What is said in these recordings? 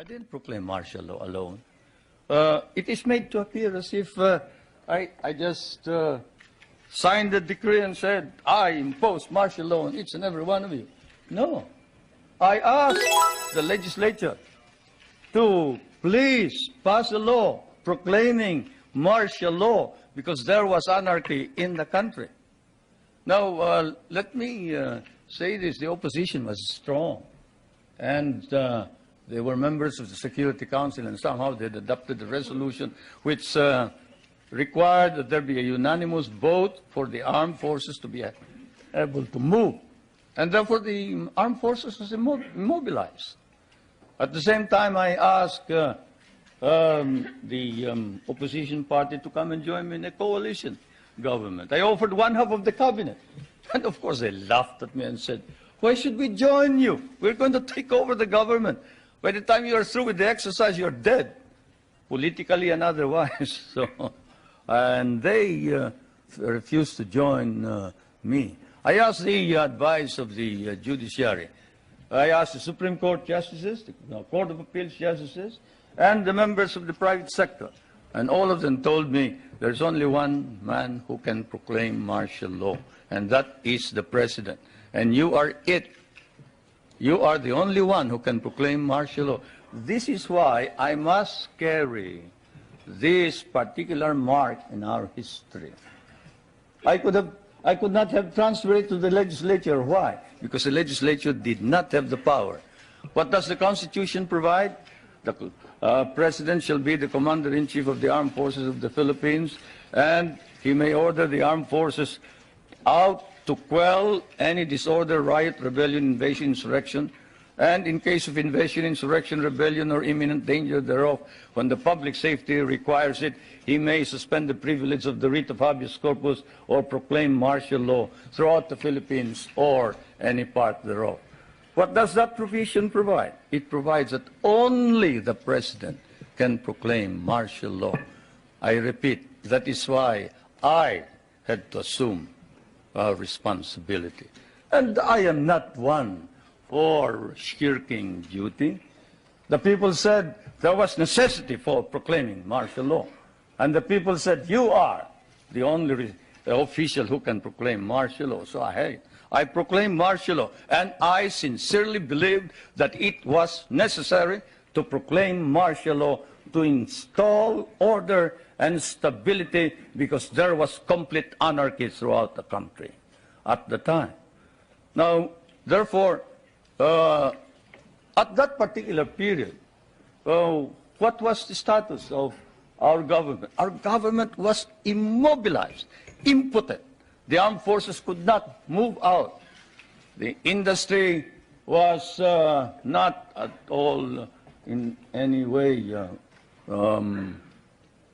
didn't proclaim martial law alone. It is made to appear as if I just signed the decree and said, I impose martial law on each and every one of you. No. I asked the legislature to please pass a law proclaiming martial law because there was anarchy in the country. Now, let me say this. The opposition was strong. And they were members of the Security Council, and somehow they adopted a resolution which required that there be a unanimous vote for the armed forces to be able to move. And therefore, the armed forces was immobilized. At the same time, I asked the opposition party to come and join me in a coalition government. I offered one half of the cabinet. And of course, they laughed at me and said, why should we join you? We're going to take over the government. By the time you are through with the exercise, you're dead, politically and otherwise. And they refused to join me. I asked the advice of the judiciary. I asked the Supreme Court justices, the Court of Appeals justices, and the members of the private sector. And all of them told me there's only one man who can proclaim martial law, and that is the president. And you are it. You are the only one who can proclaim martial law. This is why I must carry this particular mark in our history. I could not have transferred it to the legislature. Why? Because the legislature did not have the power. What does the Constitution provide? The President shall be the Commander-in-Chief of the Armed Forces of the Philippines, and he may order the armed forces out to quell any disorder, riot, rebellion, invasion, insurrection, and in case of invasion, insurrection, rebellion, or imminent danger thereof, when the public safety requires it, he may suspend the privilege of the writ of habeas corpus or proclaim martial law throughout the Philippines or any part thereof. What does that provision provide? It provides that only the President can proclaim martial law. I repeat, that is why I had to assume responsibility. And I am not one for shirking duty. The people said there was necessity for proclaiming martial law. And the people said, you are the only official who can proclaim martial law. So I proclaimed martial law. And I sincerely believed that it was necessary to proclaim martial law to install order and stability because there was complete anarchy throughout the country at the time. Now, therefore, at that particular period, what was the status of our government? Our government was immobilized, impotent. The armed forces could not move out. The industry was not at all in any way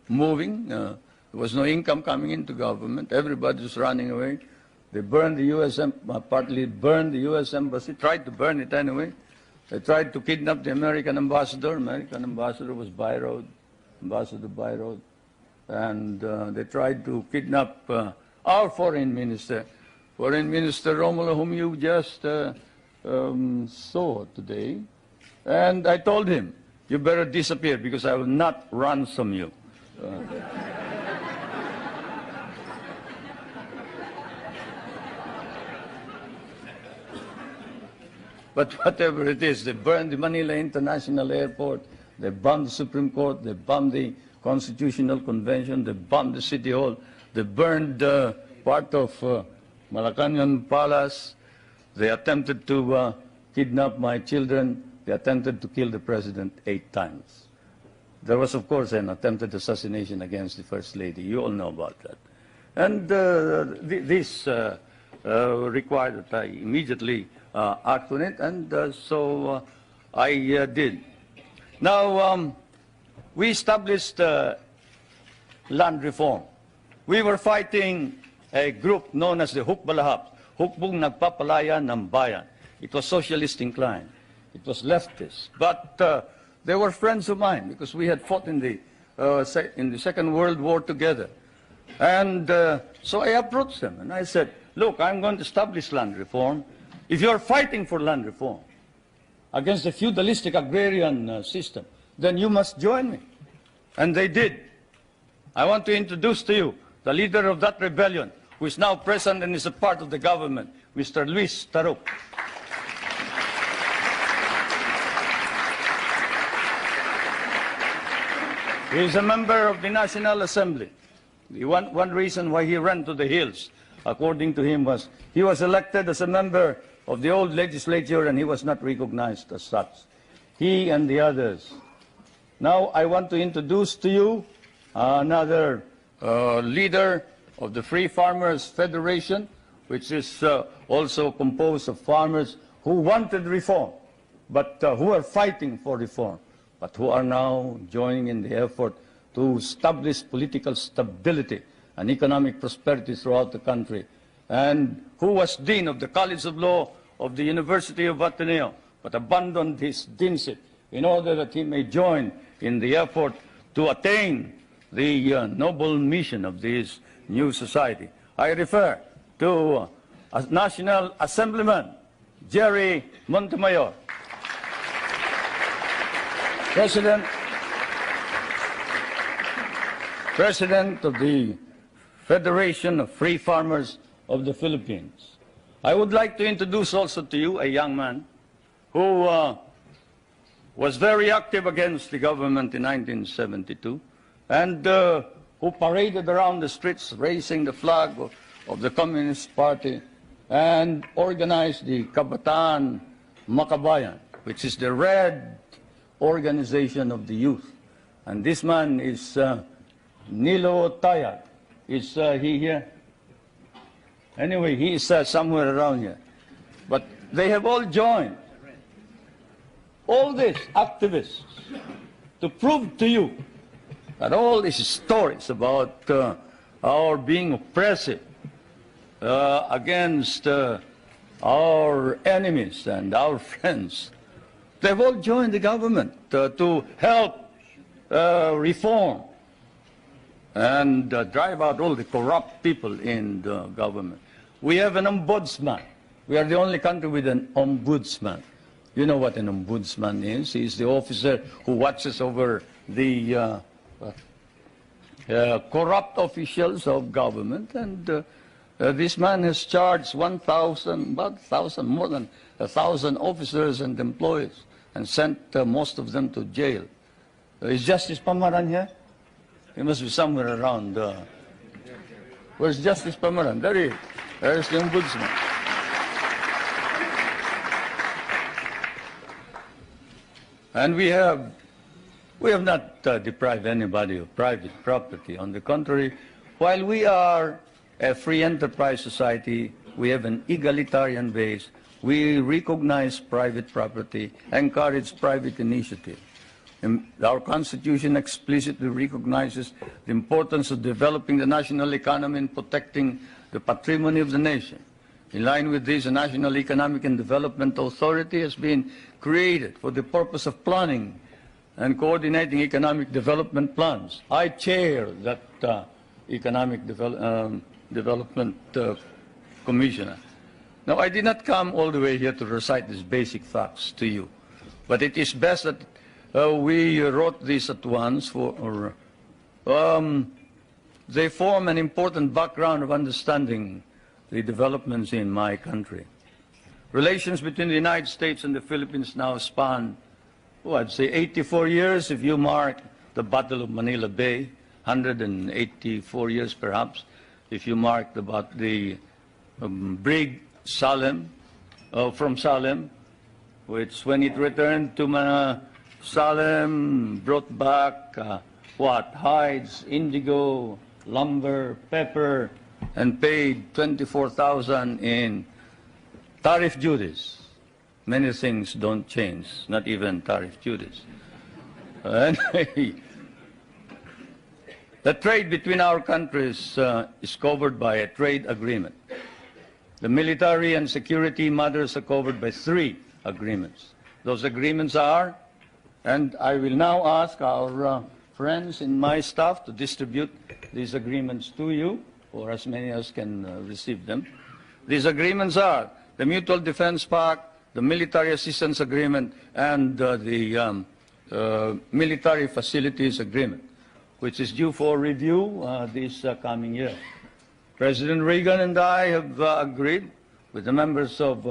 moving. There was no income coming into government. Everybody was running away. They burned the U.S. Partly burned the U.S. Embassy, tried to burn it anyway. They tried to kidnap the American ambassador. American ambassador was Ambassador Byroad. And they tried to kidnap our foreign minister, Romulo, whom you just saw today. And I told him, you better disappear because I will not ransom you. But whatever it is, they burned the Manila International Airport, they bombed the Supreme Court, they bombed the Constitutional Convention, they bombed the City Hall, they burned part of Malacanang Palace, they attempted to kidnap my children, they attempted to kill the President 8 times. There was, of course, an attempted assassination against the First Lady. You all know about that. And this required that I immediately act on it, and so I did. Now, we established land reform. We were fighting a group known as the Hukbalahap, Hukbong Nagpapalaya ng Bayan. It was socialist inclined. It was leftist. But they were friends of mine because we had fought in the Second World War together. And so I approached them and I said, look, I'm going to establish land reform. If you're fighting for land reform, against the feudalistic agrarian system, then you must join me. And they did. I want to introduce to you the leader of that rebellion, who is now present and is a part of the government, Mr. Luis Taruk. He is a member of the National Assembly. One reason why he ran to the hills, according to him, was he was elected as a member of the old legislature and he was not recognized as such. He and the others. Now I want to introduce to you another leader of the Free Farmers Federation, which is also composed of farmers who wanted reform, but who are fighting for reform, but who are now joining in the effort to establish political stability and economic prosperity throughout the country, and who was Dean of the College of Law of the University of Ateneo, but abandoned his deanship in order that he may join in the effort to attain the noble mission of this new society. I refer to National Assemblyman Jerry Montemayor, President of the Federation of Free Farmers of the Philippines. I would like to introduce also to you a young man who was very active against the government in 1972 and who paraded around the streets raising the flag of the Communist Party and organized the Kabataan Makabayan, which is the red organization of the youth. And this man is Nilo Tayag. Is he here? Anyway, he is somewhere around here. But they have all joined, all these activists, to prove to you that all these stories about our being oppressive against our enemies and our friends, they've all joined the government to help reform and drive out all the corrupt people in the government. We have an ombudsman. We are the only country with an ombudsman. You know what an ombudsman is. He is the officer who watches over the corrupt officials of government. And this man has charged 1,000, about 1,000, more than 1,000 officers and employees and sent most of them to jail. Is Justice Pamaran here? He must be somewhere around. Where's Justice Pamaran? There he is. There's the ombudsman. And we have not deprived anybody of private property. On the contrary, while we are a free enterprise society, we have an egalitarian base. We recognize private property, encourage private initiative. And our Constitution explicitly recognizes the importance of developing the national economy and protecting the patrimony of the nation. In line with this, a National Economic and Development Authority has been created for the purpose of planning and coordinating economic development plans. I chair that Economic Development Commissioner. Now, I did not come all the way here to recite these basic facts to you, but it is best that we wrote this at once they form an important background of understanding the developments in my country. Relations between the United States and the Philippines now span, I'd say 84 years if you mark the Battle of Manila Bay, 184 years perhaps if you mark the brig Salem, from Salem, which when it returned to Salem brought back hides, indigo, lumber, pepper, and paid 24,000 in tariff duties. Many things don't change, not even tariff duties. Anyway, the trade between our countries is covered by a trade agreement. The military and security matters are covered by 3 agreements. Those agreements are, and I will now ask our friends in my staff to distribute these agreements to you, or as many as can receive them. These agreements are the Mutual Defense Pact, the military assistance agreement and the military facilities agreement, which is due for review this coming year. President Reagan and I have agreed with the members of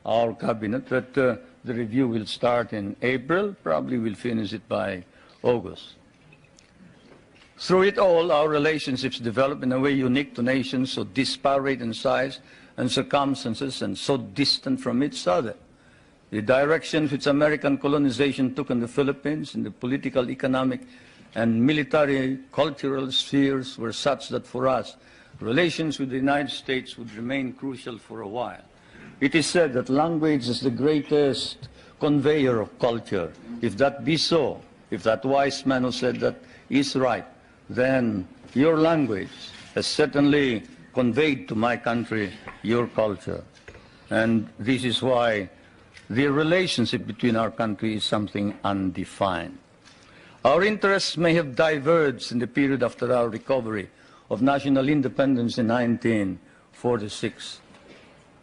our cabinet that the review will start in April, probably we'll finish it by August. Through it all, our relationships develop in a way unique to nations so disparate in size and circumstances and so distant from each other. The direction which American colonization took in the Philippines in the political, economic, and military cultural spheres were such that for us, relations with the United States would remain crucial for a while. It is said that language is the greatest conveyor of culture. If that be so, if that wise man who said that is right, then your language has certainly conveyed to my country your culture. And this is why the relationship between our countries is something undefined. Our interests may have diverged in the period after our recovery of national independence in 1946,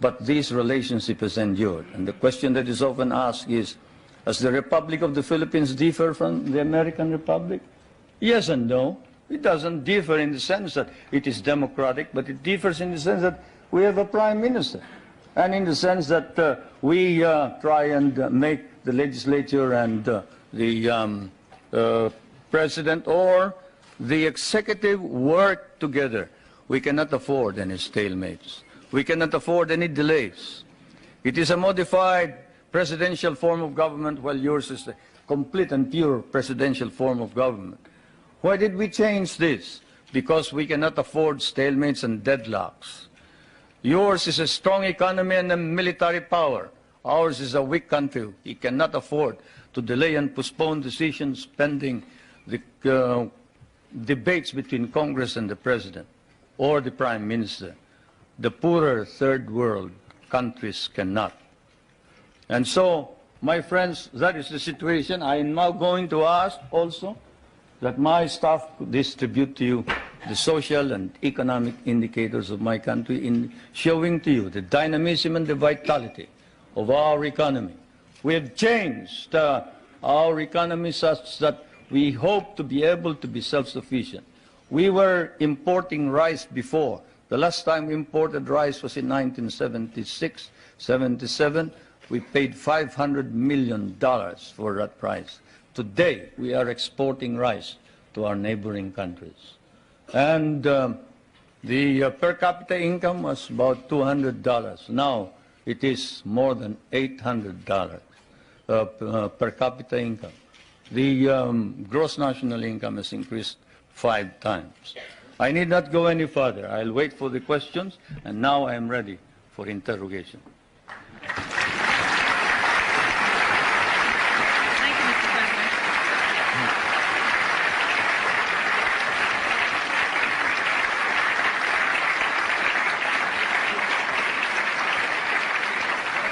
but this relationship has endured. And the question that is often asked is, does the Republic of the Philippines differ from the American Republic? Yes and no. It doesn't differ in the sense that it is democratic, but it differs in the sense that we have a prime minister, and in the sense that we try and make the legislature and the president or the executive work together. We cannot afford any stalemates. We cannot afford any delays. It is a modified presidential form of government, while yours is a complete and pure presidential form of government. Why did we change this? Because we cannot afford stalemates and deadlocks. Yours is a strong economy and a military power. Ours is a weak country. We cannot afford to delay and postpone decisions pending the debates between Congress and the President or the Prime Minister. The poorer third world countries cannot. And so, my friends, that is the situation. I am now going to ask also that my staff distribute to you the social and economic indicators of my country in showing to you the dynamism and the vitality of our economy. We have changed our economy such that we hope to be able to be self-sufficient. We were importing rice before. The last time we imported rice was in 1976, 77. We paid $500 million for that price. Today, we are exporting rice to our neighboring countries. And the per capita income was about $200. Now, it is more than $800 per capita income. The gross national income has increased 5 times. I need not go any further. I'll wait for the questions, and now I am ready for interrogation.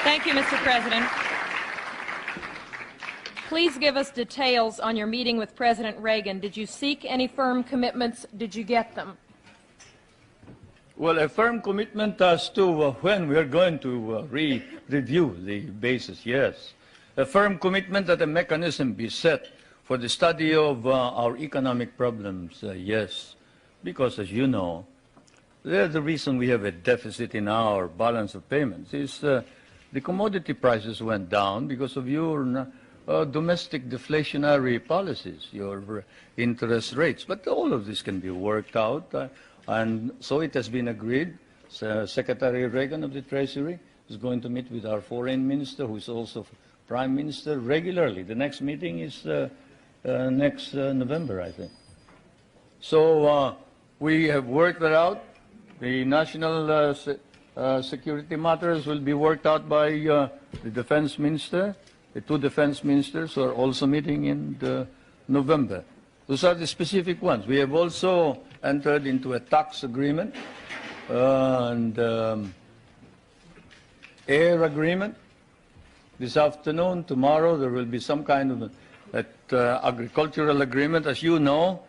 Thank you, Mr. President. Please give us details on your meeting with President Reagan. Did you seek any firm commitments? Did you get them? Well, a firm commitment as to when we are going to review the basis, yes. A firm commitment that a mechanism be set for the study of our economic problems, yes. Because, as you know, the reason we have a deficit in our balance of payments is the commodity prices went down because of your domestic deflationary policies, your interest rates. But all of this can be worked out, and so it has been agreed. Secretary Reagan of the Treasury is going to meet with our foreign minister, who is also prime minister, regularly. The next meeting is next November, I think. So we have worked that out. The national security matters will be worked out by the defense minister. The 2 defense ministers are also meeting in November. Those are the specific ones. We have also entered into a tax agreement and air agreement. This afternoon, tomorrow, there will be some kind of agricultural agreement. As you know,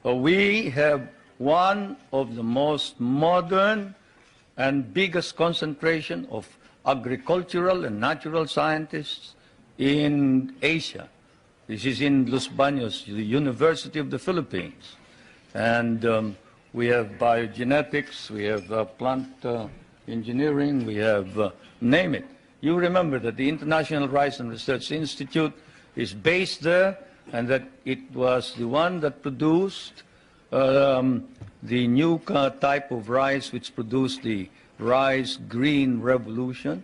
we have one of the most modern and biggest concentration of agricultural and natural scientists in Asia. This is in Los Baños, the University of the Philippines. And we have biogenetics, we have plant engineering, we have, name it. You remember that the International Rice and Research Institute is based there, and that it was the one that produced the new type of rice which produced the rice green revolution.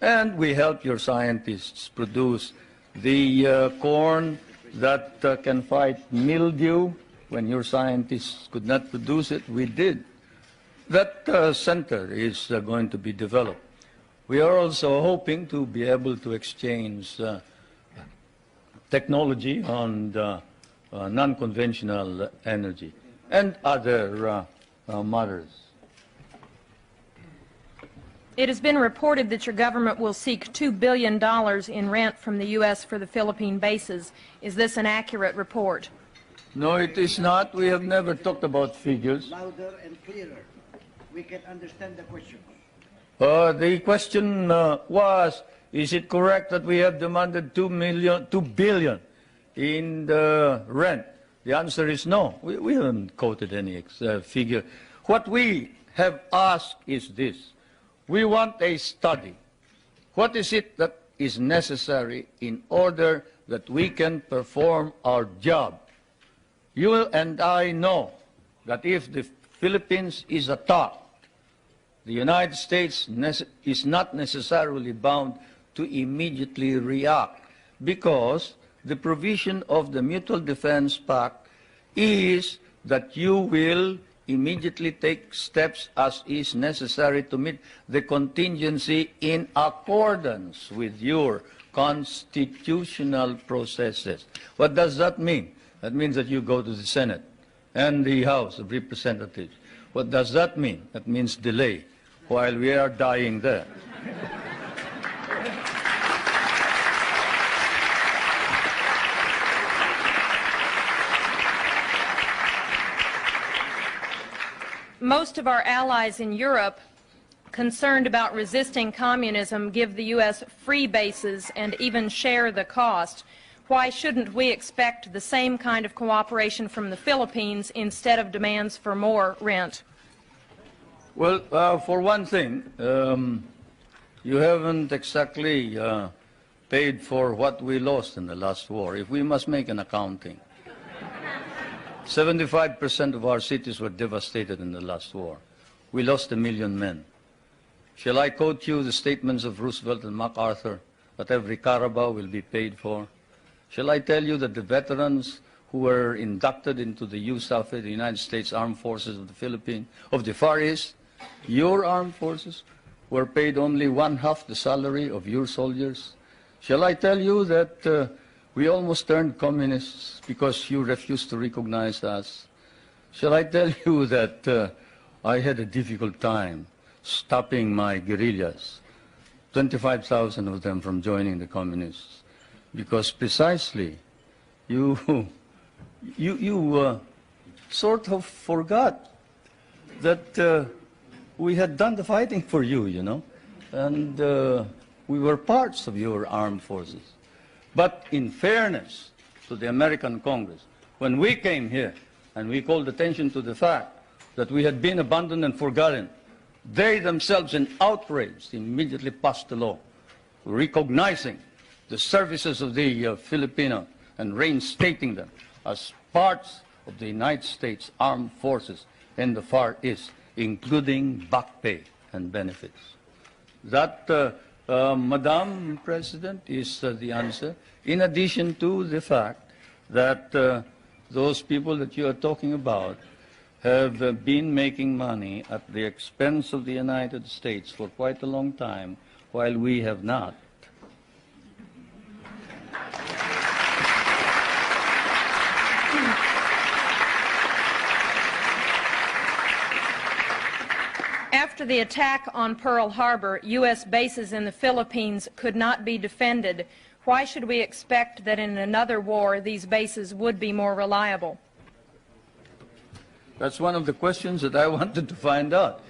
And we help your scientists produce the corn that can fight mildew. When your scientists could not produce it, we did. That center is going to be developed. We are also hoping to be able to exchange technology on non-conventional energy and other matters. It has been reported that your government will seek $2 billion in rent from the U.S. for the Philippine bases. Is this an accurate report? No, it is not. We have never talked about figures. Louder and clearer. We can understand the question. The question was, is it correct that we have demanded $2 billion in the rent? The answer is no. We haven't quoted any figure. What we have asked is this. We want a study. What is it that is necessary in order that we can perform our job? You and I know that if the Philippines is attacked, the United States is not necessarily bound to immediately react, because the provision of the Mutual Defense Pact is that you will immediately take steps as is necessary to meet the contingency in accordance with your constitutional processes. What does that mean? That means that you go to the Senate and the House of Representatives. What does that mean? That means delay while we are dying there. Most of our allies in Europe, concerned about resisting communism, give the U.S. free bases and even share the cost. Why shouldn't we expect the same kind of cooperation from the Philippines instead of demands for more rent? Well, for one thing, you haven't exactly paid for what we lost in the last war. If we must make an accounting, 75% of our cities were devastated in the last war. We lost 1 million men. Shall I quote you the statements of Roosevelt and MacArthur that every Carabao will be paid for? Shall I tell you that the veterans who were inducted into the USAF, the United States Armed Forces of the Philippines, of the Far East, your armed forces, were paid only 1/2 the salary of your soldiers? Shall I tell you that we almost turned communists because you refused to recognize us? Shall I tell you that I had a difficult time stopping my guerrillas, 25,000 of them from joining the communists, because precisely you sort of forgot that we had done the fighting for you, you know, and we were parts of your armed forces. But in fairness to the American Congress, when we came here and we called attention to the fact that we had been abandoned and forgotten, they themselves, in outrage, immediately passed a law recognizing the services of the Filipino and reinstating them as parts of the United States Armed Forces in the Far East, including back pay and benefits. That, Madam President, is the answer, in addition to the fact that those people that you are talking about have been making money at the expense of the United States for quite a long time, while we have not. After the attack on Pearl Harbor, U.S. bases in the Philippines could not be defended. Why should we expect that in another war these bases would be more reliable? That's one of the questions that I wanted to find out.